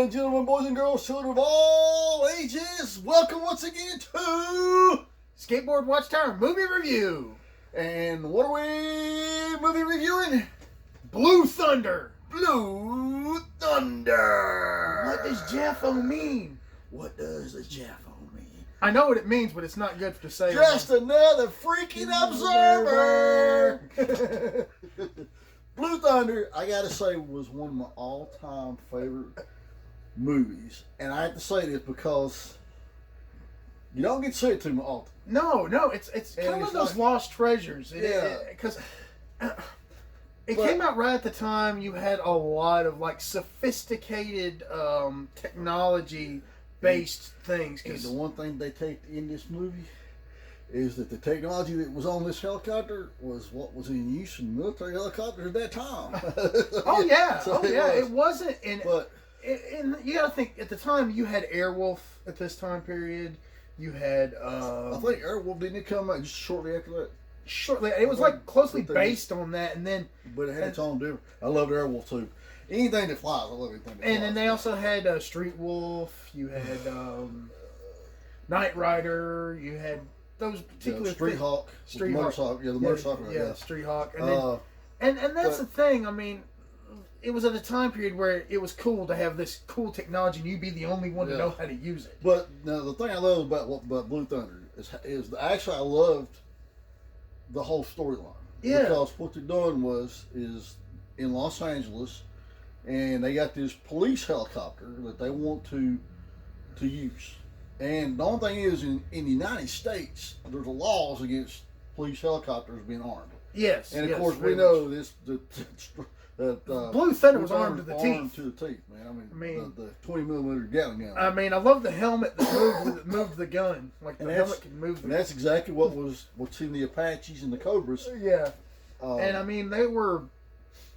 and gentlemen, boys and girls, children of all ages, welcome once again to Skateboard Watchtower Movie Review. And what are we movie reviewing? Blue Thunder. Blue Thunder. What does Jaffo mean? What does the Jaffo mean? I know what it means, but it's not good to say. Just another freaking observer. Blue Thunder, I gotta say, was one of my all-time favorite movies. And I have to say this because you don't get to see it too often. No, it's kind of those lost treasures. Because it came out right at the time you had a lot of like sophisticated technology-based things. And the one thing they take in this movie is that the technology that was on this helicopter was what was in use in military helicopters at that time. It wasn't in. But you got to think at the time you had Airwolf at this time period. You had. I think Airwolf didn't come out just shortly after that. Shortly, it was like closely based on that, and then. But it had its own different. I loved Airwolf too. Anything that flies, I love anything that flies. And then they also had Street Wolf. You had Knight Rider. You had those particular Street Hawk. Street Hawk. The motorcycle. Yeah, Street Hawk. And then that's the thing. I mean, it was at a time period where it was cool to have this cool technology, and you'd be the only one to know how to use it. But now the thing I love about Blue Thunder is actually I loved the whole storyline. Yeah. Because what they're doing is in Los Angeles, and they got this police helicopter that they want to use. And the only thing is, in the United States, there's laws against police helicopters being armed. Yes. And of course, we know this. Blue Thunder was armed to the teeth. To the teeth, man. I mean the 20mm Gatling gun. I mean, I love the helmet that moved the gun. Like the helmet could move. And that's exactly what's in the Apaches and the Cobras. Yeah. And I mean, they were.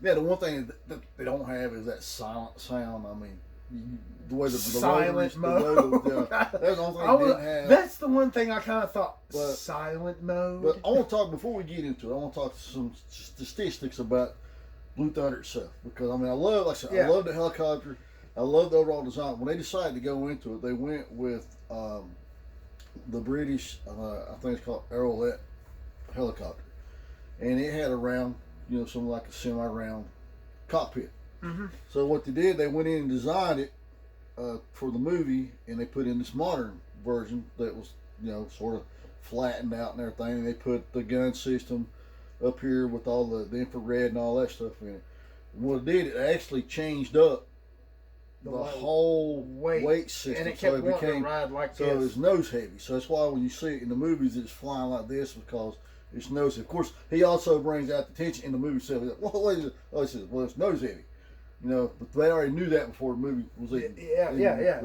Yeah, the one thing that they don't have is that silent sound. I mean, the way the silent mode. That's the only thing they didn't have. That's the one thing I kind of thought. Silent mode. But I want to talk before we get into it. I want to talk some statistics about Blue Thunder itself, because I mean, I love the helicopter. I love the overall design. When they decided to go into it, they went with the British. I think it's called Arrowlet helicopter, and it had something like a semi-round cockpit. Mm-hmm. So what they did, they went in and designed it for the movie, and they put in this modern version that was, sort of flattened out and everything. And they put the gun system up here with all the infrared and all that stuff in it. And what it did, it actually changed up the whole weight system, and it kept wanting to ride like this. So it's nose heavy. So that's why when you see it in the movies, it's flying like this because it's nose heavy. Of course, he also brings out the tension in the movie. So, what is it? Oh, he says, well, it's nose heavy. But they already knew that before the movie was even. Yeah.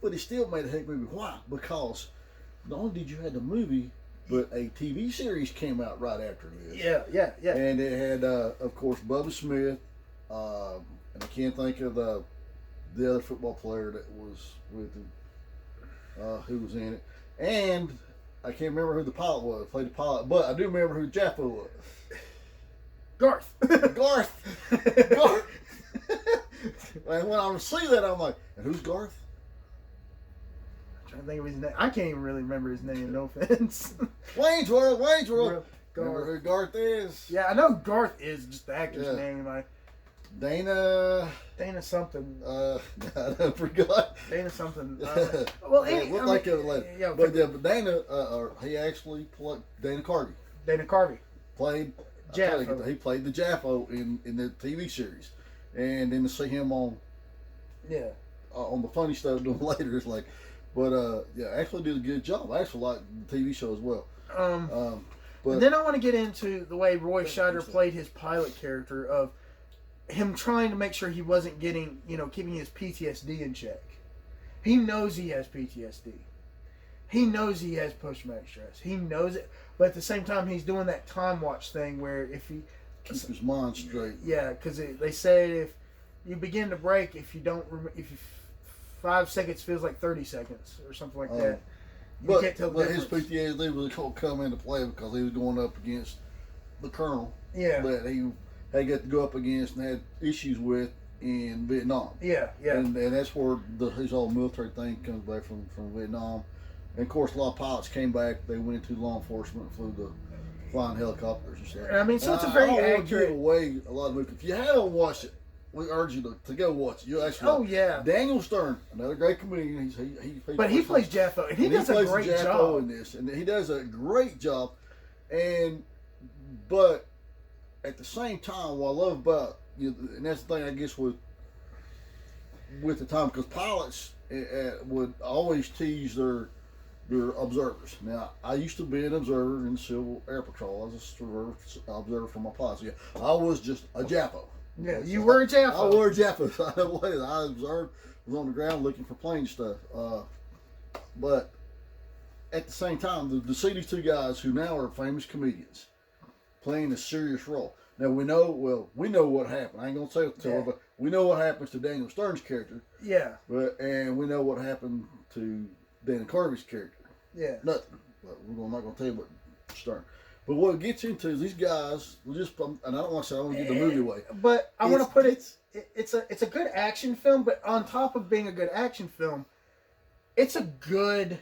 But it still made a heck movie. Why? Because not only did you have the movie, but a TV series came out right after this. Yeah. And it had, of course, Bubba Smith, and I can't think of the other football player that was with him, who was in it. And I can't remember who the pilot was, played the pilot, but I do remember who Jaffo was. Garth. And when I see that, I'm like, and who's Garth? I'm trying to think of his name. I can't even really remember his name, no offense. Wayne's World. Garth. Remember who Garth is? Yeah, I know Garth is just the actor's name. Dana something. I forgot. Dana something. We'll think of it later. But Dana, he actually played Dana Carvey. Dana Carvey played Jaffo. He played the Jaffo in the TV series, and then to see him on the funny stuff doing later, it's like, but actually did a good job. I actually like the TV show as well. But then I want to get into the way Roy Scheider played his pilot character of him trying to make sure he wasn't keeping his PTSD in check. He knows he has PTSD. He knows he has post-traumatic stress. He knows it, but at the same time, he's doing that time watch thing where if he keep his mind straight. Yeah, because they say if you begin to break, if you 5 seconds feels like 30 seconds or something like that. But his PTSD was going to come into play because he was going up against the colonel. Yeah. That he had got to go up against and had issues with in Vietnam. Yeah. And that's where his whole military thing comes back from Vietnam. And of course, a lot of pilots came back. They went into law enforcement, flew the flying helicopters and stuff. I mean, so it's a very I don't want to accurate. give away a lot of movies. If you haven't watched it, we urge you to go watch it. You'll actually. Oh yeah. Daniel Stern, another great comedian. He plays Jaffo, and he does a great job in this, and he does a great job. But at the same time, what I love about and that's the thing I guess with the time, because pilots would always tease their observers. Now, I used to be an observer in the Civil Air Patrol. I was an observer for my pilots. Yeah, I was just a Jaffa. Yeah, you were a Jaffa. I were a Jaffa. I observed, was on the ground looking for plane stuff. But at the same time, to see these two guys who now are famous comedians playing a serious role. Now we know what happened. I ain't gonna say it to her, but we know what happens to Daniel Stern's character. Yeah. And we know what happened to Dana Carvey's character. Yeah. Nothing. But we're not gonna tell you what Stern. But what it gets into is these guys and I don't want to say I want to give the movie away. But I want to put it's a good action film, but on top of being a good action film, it's a good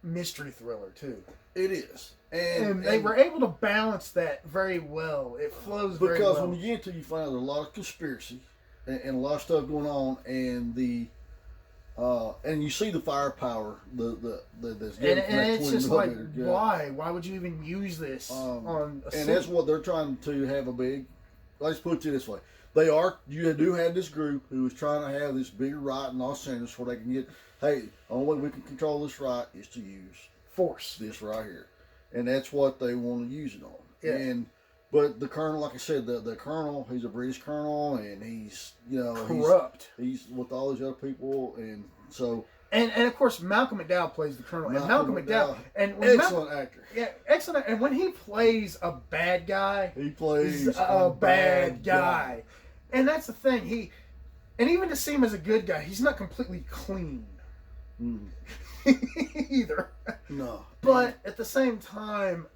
mystery thriller too. It is. And they were able to balance that very well. It flows very well. Because when you get into it, you find out there's a lot of conspiracy and a lot of stuff going on, and and you see the firepower that's given and it's just like, gun. why would you even use this on a and that's what they're trying to have a big. Let's put it this way: you do have this group who is trying to have this big riot in Los Angeles where they can get. Hey, the only way we can control this riot is to use force. This right here. And that's what they want to use it on. Yeah. But the colonel, like I said, the colonel, he's a British colonel, and he's corrupt. He's with all these other people, and so. And of course, Malcolm McDowell plays the colonel. Malcolm McDowell, excellent actor. Yeah, excellent. And when he plays a bad guy, he plays a bad guy. And that's the thing. And even to see him as a good guy, he's not completely clean. Mm. Either. No. But at the same time,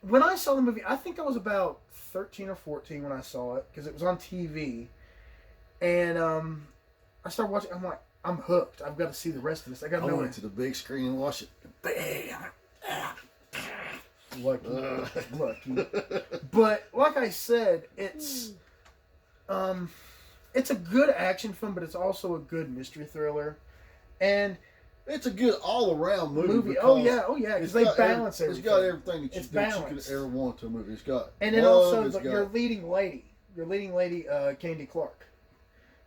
when I saw the movie, I think I was about 13 or 14 when I saw it, because it was on TV. And I started watching. I'm like, I'm hooked. I've got to see the rest of this. I got to know. I went to the big screen and watched it. Bam! Lucky. But like I said, it's a good action film, but it's also a good mystery thriller. And it's a good all-around movie. Oh yeah, because they balance everything. It's got everything that you could ever want to a movie. It's got and then also your leading lady, Candy Clark,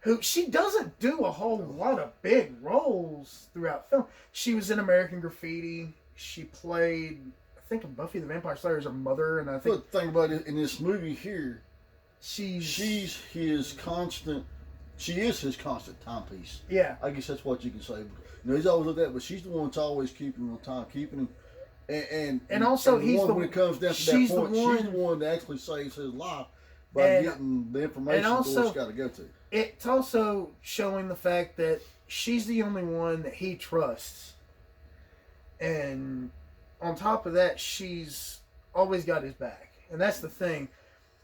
who she doesn't do a whole lot of big roles throughout film. She was in American Graffiti. She played, I think, in Buffy the Vampire Slayer as her mother, and I think. But the thing about it in this movie here, she's his constant. She is his constant timepiece. Yeah. I guess that's what you can say. He's always like that, but she's the one that's always keeping him on time, keeping him. And also, when it comes down to that point, she's the one that actually saves his life by getting the information where it's got to go to. It's also showing the fact that she's the only one that he trusts. And on top of that, she's always got his back. And that's the thing.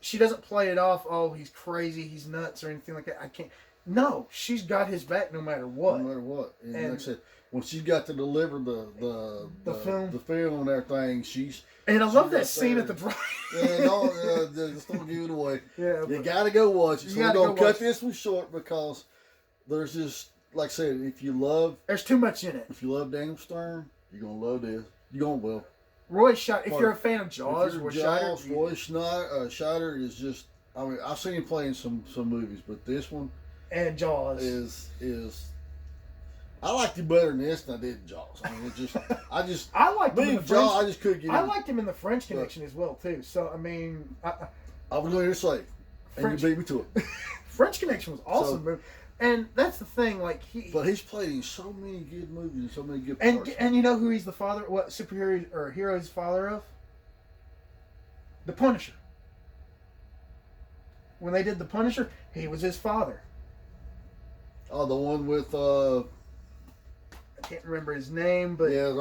She doesn't play it off, oh, he's crazy, he's nuts, or anything like that. I can't. No, she's got his back no matter what. No matter what. And like I said, when she's got to deliver the film and everything, she's. And I love that scene at the drive. Just don't give it away. Yeah, you got to go watch it. So we're going to cut this one short because there's just, like I said, there's too much in it. If you love Daniel Stern, you're going to love this. You're going to will. Roy Scheider, if you're a fan of Jaws, Roy Scheider is just. I mean, I've seen him play in some movies, but this one and Jaws is. I liked him better than this than I did Jaws. I mean, I liked him in the Jaws. I just couldn't get. I liked him in the French Connection as well too. So I mean, I was going to say, and you beat me to it. French Connection was awesome, and that's the thing. Like but he's played in so many good movies and so many good parts. And you know who he's the father? What superhero or hero he's the father of? The Punisher. When they did The Punisher, he was his father. Oh, the one with I can't remember his name, but yeah,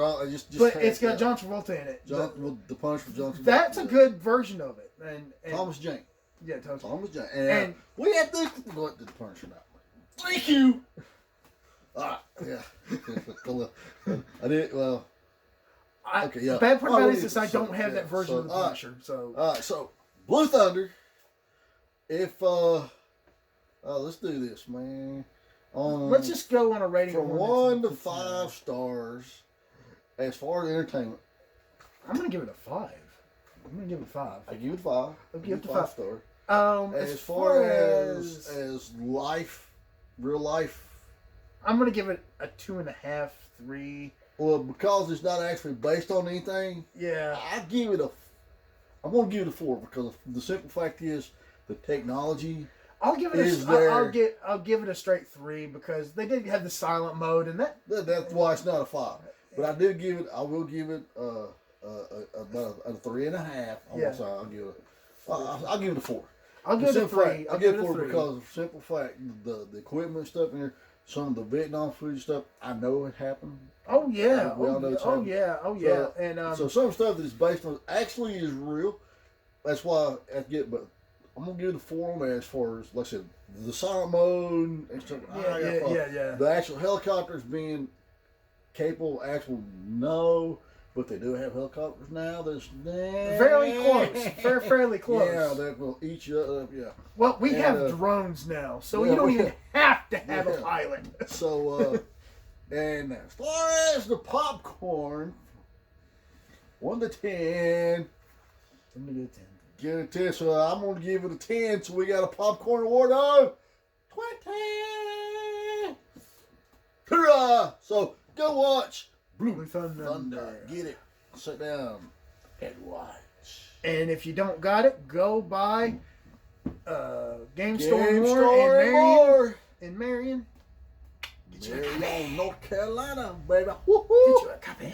but it's got John Travolta in it. The Punisher, John Travolta. That's a good version of it. And Thomas Jane. Yeah, Thomas. Thomas Jane. And we have to go to the Punisher now. Thank you. Yeah. I did well. Okay, yeah. The bad part about it is I so, don't have that version of the Punisher. So Blue Thunder. If let's do this, man. Let's just go on a rating from 1 to 5 stars. As far as entertainment, I'm gonna give it a 5. I'm gonna give it a 5. I give it 5. I'll give it 5 stars. As far as life, real life, I'm gonna give it a 2.5, 3. well, because it's not actually based on anything. Yeah, I'm gonna give it a 4 because the simple fact is the technology. I'll give it I'll give it a straight 3 because they did have the silent mode and that's why it's not a 5. But I will give it about a 3.5. Yeah. I'll give it a 4. I'll give it a 3. I'll give it a 4 because of the simple fact the equipment stuff in there, some of the Vietnam footage stuff, I know it happened. Oh yeah. We all know it's happened. Oh yeah. And so some stuff that is based on actually is real. That's why I get, but I'm gonna give it a 4 on that as far as, like I said, the silent mode and stuff. Yeah. The actual helicopters being capable, no, but they do have helicopters now. That's fairly close. Fairly close. Yeah, that will eat you up. Yeah. Well, we have drones now, so you don't even have to have a pilot. So, and as far as the popcorn, 1 to 10. I'm gonna give it 10. Give it a 10, so I'm going to give it a 10, so we got a popcorn award of 20! Hurrah! So, go watch Blue Thunder. Get it. Sit down and watch. And if you don't got it, go buy Game Store More in Marion. Marion, North Carolina, baby. Get you a copy.